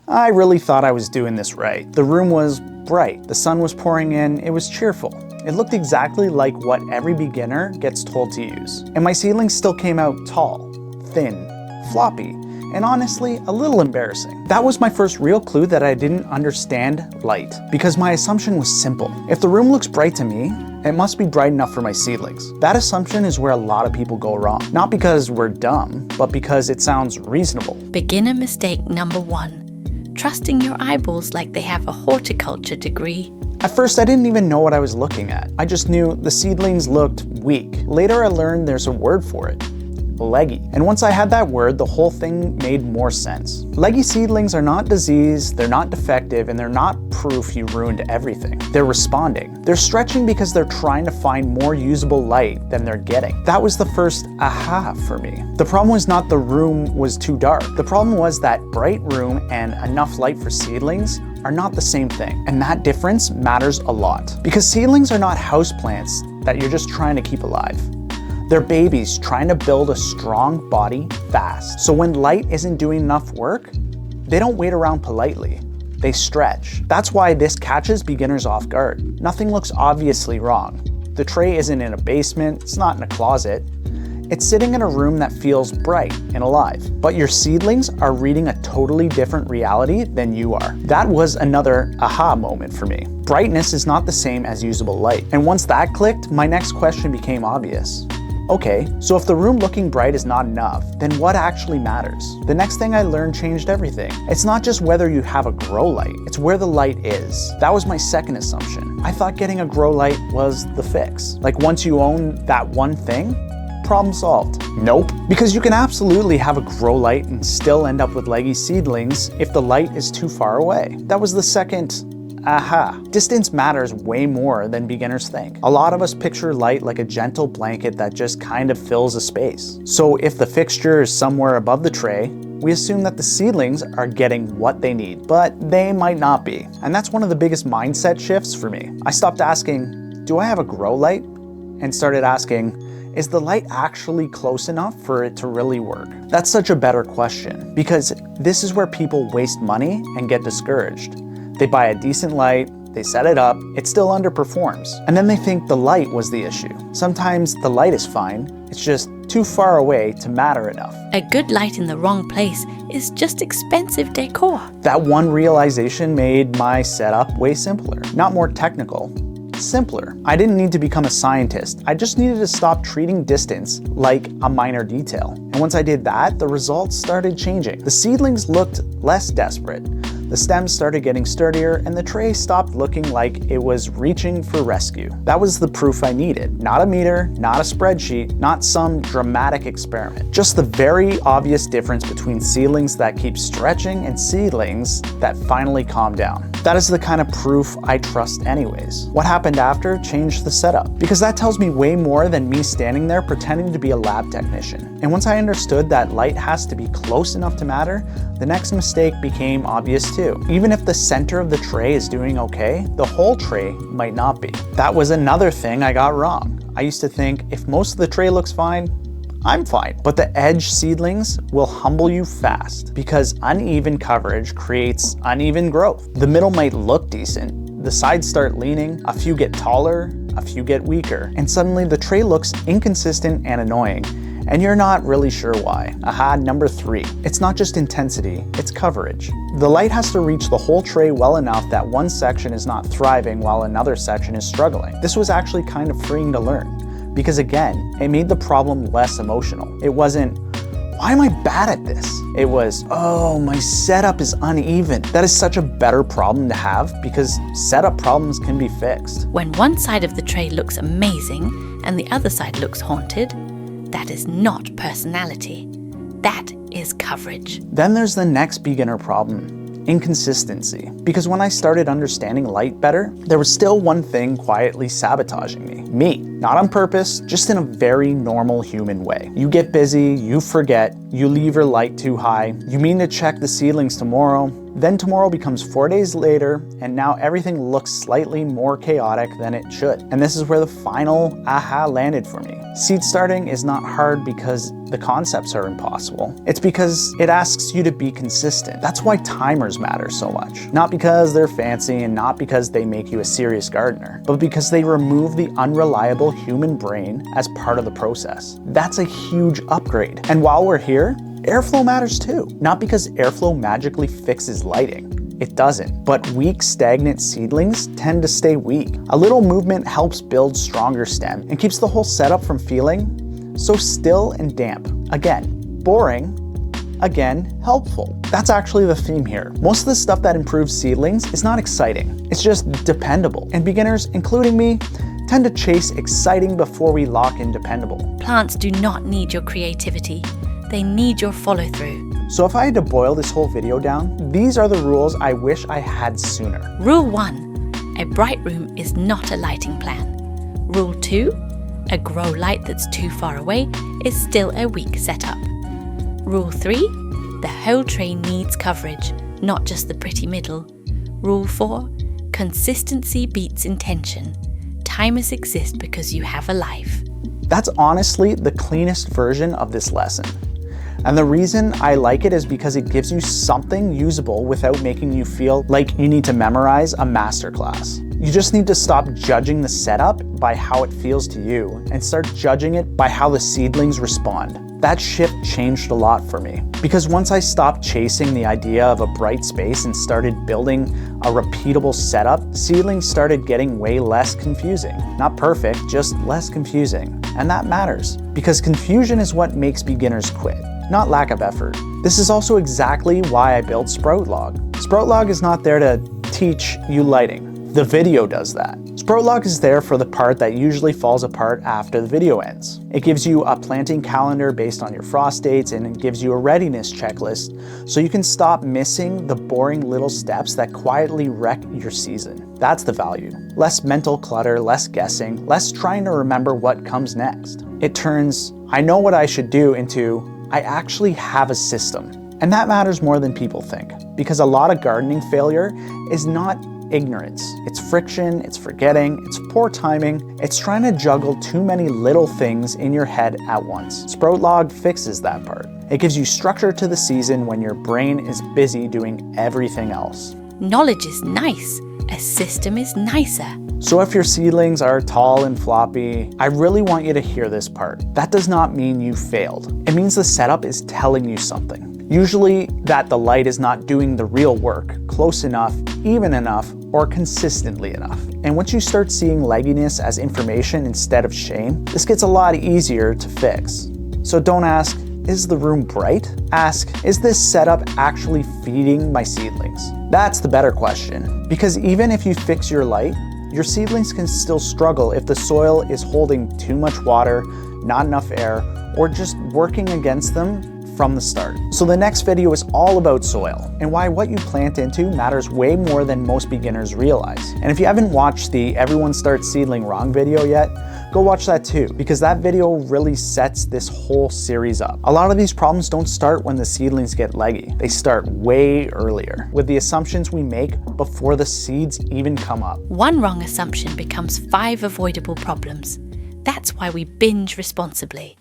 I really thought I was doing this right. The room was bright, the sun was pouring in, it was cheerful. It looked exactly like what every beginner gets told to use. And my seedlings still came out tall, thin, floppy, and honestly, a little embarrassing. That was my first real clue that I didn't understand light, because my assumption was simple. If the room looks bright to me, it must be bright enough for my seedlings. That assumption is where a lot of people go wrong. Not because we're dumb, but because it sounds reasonable. Beginner mistake number 1. Trusting your eyeballs like they have a horticulture degree. At first, I didn't even know what I was looking at. I just knew the seedlings looked weak. Later, I learned there's a word for it. Leggy. And once I had that word, the whole thing made more sense. Leggy seedlings are not diseased, they're not defective, and they're not proof you ruined everything. They're responding. They're stretching because they're trying to find more usable light than they're getting. That was the first aha for me. The problem was not the room was too dark. The problem was that bright room and enough light for seedlings are not the same thing. And that difference matters a lot. Because seedlings are not houseplants that you're just trying to keep alive. They're babies trying to build a strong body fast. So when light isn't doing enough work, they don't wait around politely. They stretch. That's why this catches beginners off guard. Nothing looks obviously wrong. The tray isn't in a basement, it's not in a closet. It's sitting in a room that feels bright and alive. But your seedlings are reading a totally different reality than you are. That was another aha moment for me. Brightness is not the same as usable light. And once that clicked, my next question became obvious. Okay, so if the room looking bright is not enough, then what actually matters? The next thing I learned changed everything. It's not just whether you have a grow light, it's where the light is. That was my second assumption. I thought getting a grow light was the fix. Like once you own that one thing, problem solved. Nope. Because you can absolutely have a grow light and still end up with leggy seedlings if the light is too far away. That was the second aha. Distance matters way more than beginners think. A lot of us picture light like a gentle blanket that just kind of fills a space. So if the fixture is somewhere above the tray, we assume that the seedlings are getting what they need, but they might not be. And that's one of the biggest mindset shifts for me. I stopped asking, do I have a grow light? And started asking, is the light actually close enough for it to really work? That's such a better question, because this is where people waste money and get discouraged. They buy a decent light, they set it up, it still underperforms. And then they think the light was the issue. Sometimes the light is fine, it's just too far away to matter enough. A good light in the wrong place is just expensive decor. That one realization made my setup way simpler. Not more technical, simpler. I didn't need to become a scientist. I just needed to stop treating distance like a minor detail. And once I did that, the results started changing. The seedlings looked less desperate. The stems started getting sturdier, and the tray stopped looking like it was reaching for rescue. That was the proof I needed. Not a meter, not a spreadsheet, not some dramatic experiment. Just the very obvious difference between seedlings that keep stretching and seedlings that finally calm down. That is the kind of proof I trust anyways. What happened after changed the setup, because that tells me way more than me standing there pretending to be a lab technician. And once I understood that light has to be close enough to matter, the next mistake became obvious too. Even if the center of the tray is doing okay, the whole tray might not be. That was another thing I got wrong. I used to think if most of the tray looks fine, I'm fine. But the edge seedlings will humble you fast, because uneven coverage creates uneven growth. The middle might look decent, the sides start leaning, a few get taller, a few get weaker, and suddenly the tray looks inconsistent and annoying, and you're not really sure why. Aha, number 3. It's not just intensity, it's coverage. The light has to reach the whole tray well enough that one section is not thriving while another section is struggling. This was actually kind of freeing to learn, because again, it made the problem less emotional. It wasn't, why am I bad at this? It was, oh, my setup is uneven. That is such a better problem to have, because setup problems can be fixed. When one side of the tray looks amazing and the other side looks haunted, that is not personality. That is coverage. Then there's the next beginner problem, inconsistency. Because when I started understanding light better, there was still one thing quietly sabotaging me. Me. Not on purpose, just in a very normal human way. You get busy, you forget, you leave your light too high, you mean to check the seedlings tomorrow, Then tomorrow becomes 4 days later, and now everything looks slightly more chaotic than it should. And this is where the final aha landed for me. Seed starting is not hard because the concepts are impossible. It's because it asks you to be consistent. That's why timers matter so much. Not because they're fancy and not because they make you a serious gardener, but because they remove the unreliable human brain as part of the process. That's a huge upgrade. And while we're here, airflow matters too. Not because airflow magically fixes lighting. It doesn't. But weak, stagnant seedlings tend to stay weak. A little movement helps build stronger stem and keeps the whole setup from feeling so still and damp. Again, boring. Again, helpful. That's actually the theme here. Most of the stuff that improves seedlings is not exciting. It's just dependable. And beginners, including me, tend to chase exciting before we lock in dependable. Plants do not need your creativity. They need your follow-through. So if I had to boil this whole video down, these are the rules I wish I had sooner. Rule 1. A bright room is not a lighting plan. Rule 2. A grow light that's too far away is still a weak setup. Rule 3. The whole tray needs coverage, not just the pretty middle. Rule 4. Consistency beats intention. Timers exist because you have a life. That's honestly the cleanest version of this lesson. And the reason I like it is because it gives you something usable without making you feel like you need to memorize a masterclass. You just need to stop judging the setup by how it feels to you and start judging it by how the seedlings respond. That shift changed a lot for me. Because once I stopped chasing the idea of a bright space and started building a repeatable setup, seedlings started getting way less confusing. Not perfect, just less confusing. And that matters, because confusion is what makes beginners quit, not lack of effort. This is also exactly why I built SproutLog. SproutLog is not there to teach you lighting. The video does that. SproutLog is there for the part that usually falls apart after the video ends. It gives you a planting calendar based on your frost dates, and it gives you a readiness checklist so you can stop missing the boring little steps that quietly wreck your season. That's the value. Less mental clutter, less guessing, less trying to remember what comes next. It turns, I know what I should do, into, I actually have a system. And that matters more than people think, because a lot of gardening failure is not ignorance. It's friction, it's forgetting, it's poor timing, it's trying to juggle too many little things in your head at once. SproutLog fixes that part. It gives you structure to the season when your brain is busy doing everything else. Knowledge is nice. A system is nicer. So if your seedlings are tall and floppy, I really want you to hear this part. That does not mean you failed. It means the setup is telling you something. Usually that the light is not doing the real work, close enough, even enough, or consistently enough. And once you start seeing legginess as information instead of shame, this gets a lot easier to fix. So don't ask, is the room bright? Ask, is this setup actually feeding my seedlings? That's the better question. Because even if you fix your light, your seedlings can still struggle if the soil is holding too much water, not enough air, or just working against them from the start. So the next video is all about soil and why what you plant into matters way more than most beginners realize. And if you haven't watched the Everyone Starts Seedling Wrong video yet, go watch that too, because that video really sets this whole series up. A lot of these problems don't start when the seedlings get leggy. They start way earlier, with the assumptions we make before the seeds even come up. One wrong assumption becomes 5 avoidable problems. That's why we binge responsibly.